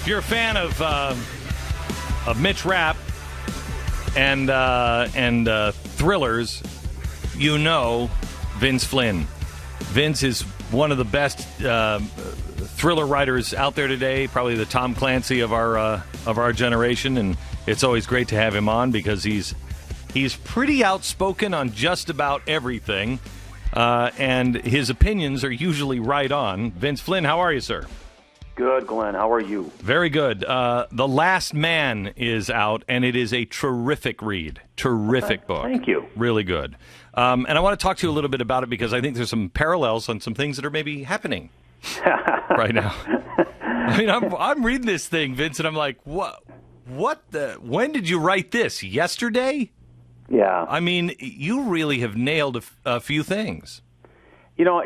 you're a fan of Mitch Rapp and thrillers, you know Vince Flynn. Vince is one of the best thriller writers out there today, probably the Tom Clancy of our generation, and it's always great to have him on because he's pretty outspoken on just about everything, and his opinions are usually right on. Vince Flynn, how are you, sir? Good, Glenn. How are you? Very good. The Last Man is out, and it is a terrific read. Terrific book. Thank you. Really good. And I want to talk to you a little bit about it because I think there's some parallels on some things that are maybe happening right now. I mean, I'm reading this thing, Vince, and I'm like, what when did you write this? Yesterday? Yeah. I mean, you really have nailed a few things. You know,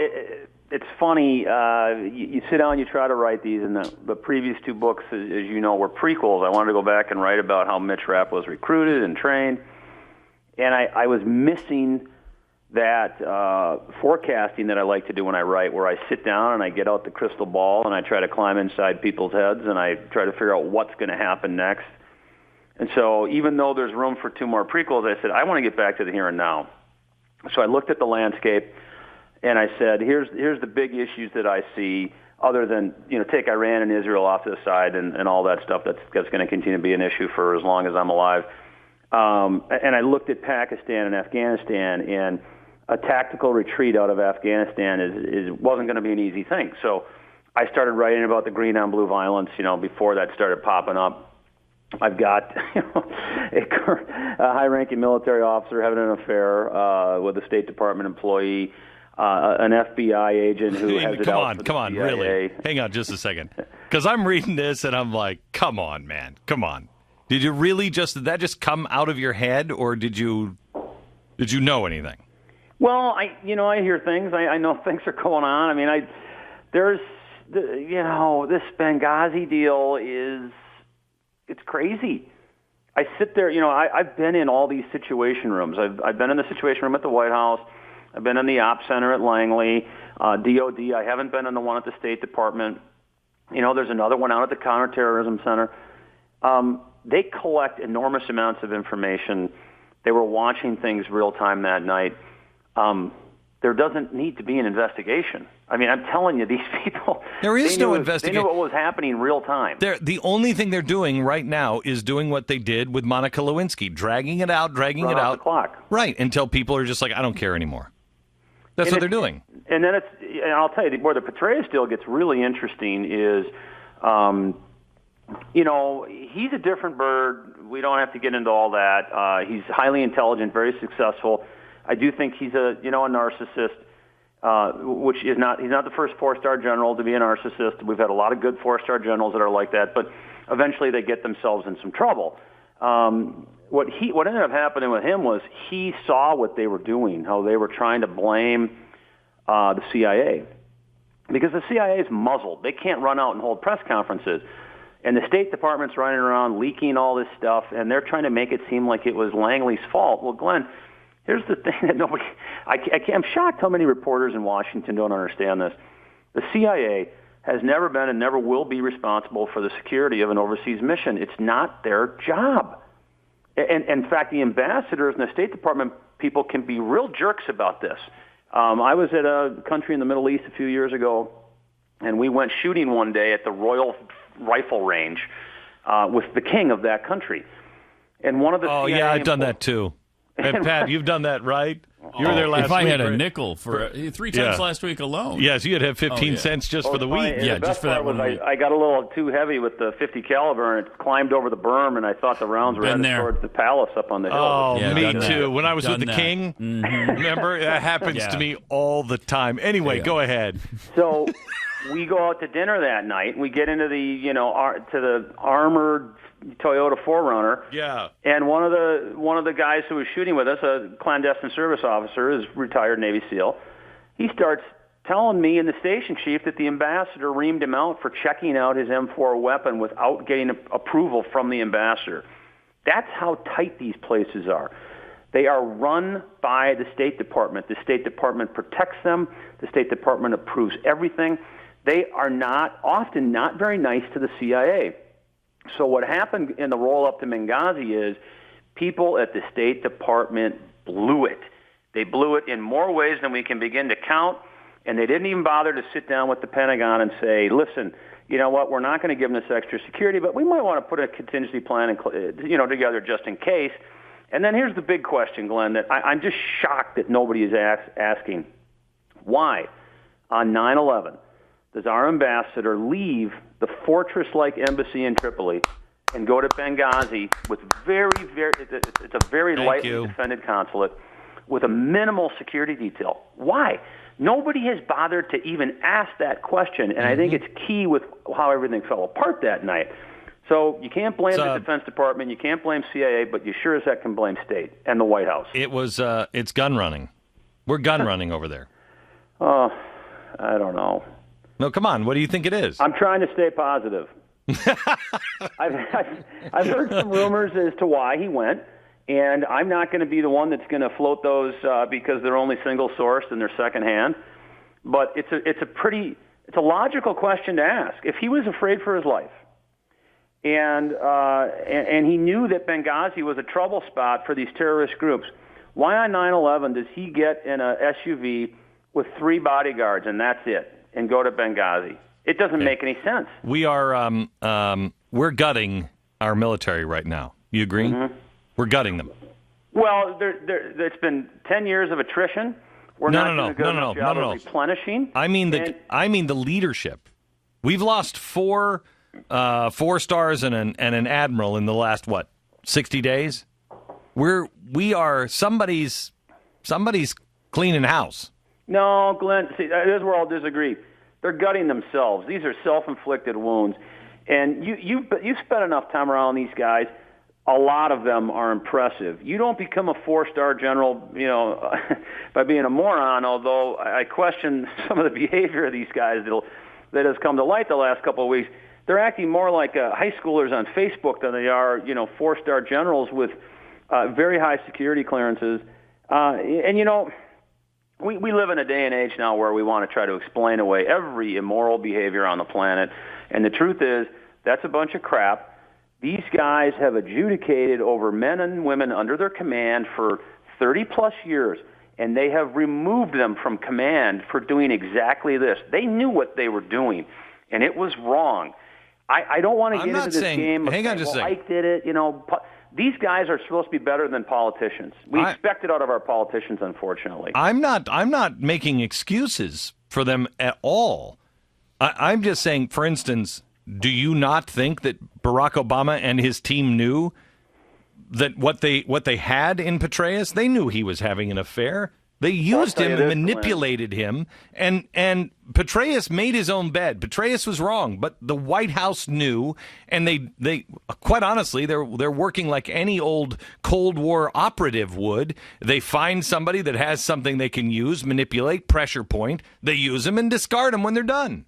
it's funny. You sit down, you try to write these, and the previous two books, as you know, were prequels. I wanted to go back and write about how Mitch Rapp was recruited and trained, and I was missing that forecasting that I like to do when I write, where I sit down and I get out the crystal ball and I try to climb inside people's heads and I try to figure out what's going to happen next. And so even though there's room for two more prequels, I said, I want to get back to the here and now. So I looked at the landscape and I said, here's the big issues that I see, other than, take Iran and Israel off to the side and all that stuff that's going to continue to be an issue for as long as I'm alive. And I looked at Pakistan and Afghanistan, and a tactical retreat out of Afghanistan wasn't going to be an easy thing. So I started writing about the green on blue violence, before that started popping up. I've got a high-ranking military officer having an affair with a State Department employee, an FBI agent who has it out for the CIA. Really? Hang on just a second. Because I'm reading this and I'm like, come on, man, come on. Did you really did that just come out of your head, or did you know anything? Well, I hear things. I know things are going on. I mean, this Benghazi deal it's crazy. I sit there, I've been in all these situation rooms. I've been in the situation room at the White House. I've been in the Ops Center at Langley, DOD. I haven't been in the one at the State Department. There's another one out at the Counterterrorism Center. They collect enormous amounts of information. They were watching things real time that night. There doesn't need to be an investigation. I mean, I'm telling you, these people... There is no investigation. They knew what was happening real time. The only thing they're doing right now is doing what they did with Monica Lewinsky, dragging it out. Run out the clock. Right, until people are just like, I don't care anymore. That's what they're doing. And then I'll tell you, where the Petraeus deal gets really interesting is, he's a different bird. We don't have to get into all that. He's highly intelligent, very successful. I do think he's a narcissist, which is not. He's not the first 4-star general to be a narcissist. We've had a lot of good 4-star generals that are like that, but eventually they get themselves in some trouble. What ended up happening with him was he saw what they were doing, how they were trying to blame the CIA, because the CIA is muzzled. They can't run out and hold press conferences. And the State Department's running around leaking all this stuff, and they're trying to make it seem like it was Langley's fault. Well, Glenn, here's the thing that nobody... I'm shocked how many reporters in Washington don't understand this. The CIA has never been and never will be responsible for the security of an overseas mission. It's not their job. And in fact, the ambassadors and the State Department people can be real jerks about this. I was at a country in the Middle East a few years ago, and we went shooting one day at the Royal Rifle Range with the king of that country. And one of the CIA yeah, I've done that too. And Pat, you've done that, right? You were there last week. If I had a nickel for 3 times last week alone. Yes, you'd have 15 cents just for the week. Yeah, just for that one week. I got a little too heavy with the .50 caliber, and it climbed over the berm, and I thought the rounds were headed towards the palace up on the hill. Oh, me too. When I was with the king, remember? That happens to me all the time. Anyway, go ahead. So we go out to dinner that night, and we get into the armored Toyota 4Runner. Yeah. And one of the guys who was shooting with us, a clandestine service officer, is retired Navy SEAL. He starts telling me and the station chief that the ambassador reamed him out for checking out his M4 weapon without getting approval from the ambassador. That's how tight these places are. They are run by the State Department. The State Department protects them. The State Department approves everything. They are often not very nice to the CIA. So what happened in the roll-up to Benghazi is people at the State Department blew it. They blew it in more ways than we can begin to count, and they didn't even bother to sit down with the Pentagon and say, listen, you know what, we're not going to give them this extra security, but we might want to put a contingency plan together just in case. And then here's the big question, Glenn, that I'm just shocked that nobody is asking. Why, on 9/11, does our ambassador leave the fortress-like embassy in Tripoli and go to Benghazi with it's a very lightly defended consulate with a minimal security detail? Why? Nobody has bothered to even ask that question, and I think it's key with how everything fell apart that night. So you can't blame the Defense Department, you can't blame CIA, but you sure as heck can blame State and the White House. It's gun running. We're gun running over there. Oh, I don't know. No, come on. What do you think it is? I'm trying to stay positive. I've heard some rumors as to why he went, and I'm not going to be the one that's going to float those because they're only single sourced and they're secondhand. But it's a logical question to ask. If he was afraid for his life, and he knew that Benghazi was a trouble spot for these terrorist groups, why on 9/11 does he get in a SUV with 3 bodyguards and that's it, and go to Benghazi? It doesn't make any sense. We are we're gutting our military right now. You agree? Mm-hmm. We're gutting them. Well, it's been 10 years of attrition. We're not doing a good enough job of replenishing. I mean the leadership. We've lost 4 stars and an admiral in the last 60 days. We are somebody's cleaning house. No, Glenn. See, this is where I'll disagree. They're gutting themselves. These are self-inflicted wounds, and you spent enough time around these guys. A lot of them are impressive. You don't become a 4-star general, by being a moron. Although I question some of the behavior of these guys that has come to light the last couple of weeks. They're acting more like high schoolers on Facebook than they are, 4-star generals with very high security clearances. We live in a day and age now where we want to try to explain away every immoral behavior on the planet. And the truth is, that's a bunch of crap. These guys have adjudicated over men and women under their command for 30-plus years, and they have removed them from command for doing exactly this. They knew what they were doing, and it was wrong. I don't want to get into this game of Ike did it. These guys are supposed to be better than politicians. We expect it out of our politicians, unfortunately. I'm not making excuses for them at all. I'm just saying, for instance, do you not think that Barack Obama and his team knew that what they had in Petraeus? They knew he was having an affair. They used him and manipulated him, and Petraeus made his own bed. Petraeus was wrong, but the White House knew, and they quite honestly, they're working like any old Cold War operative would. They find somebody that has something they can use, manipulate, pressure point. They use them and discard them when they're done.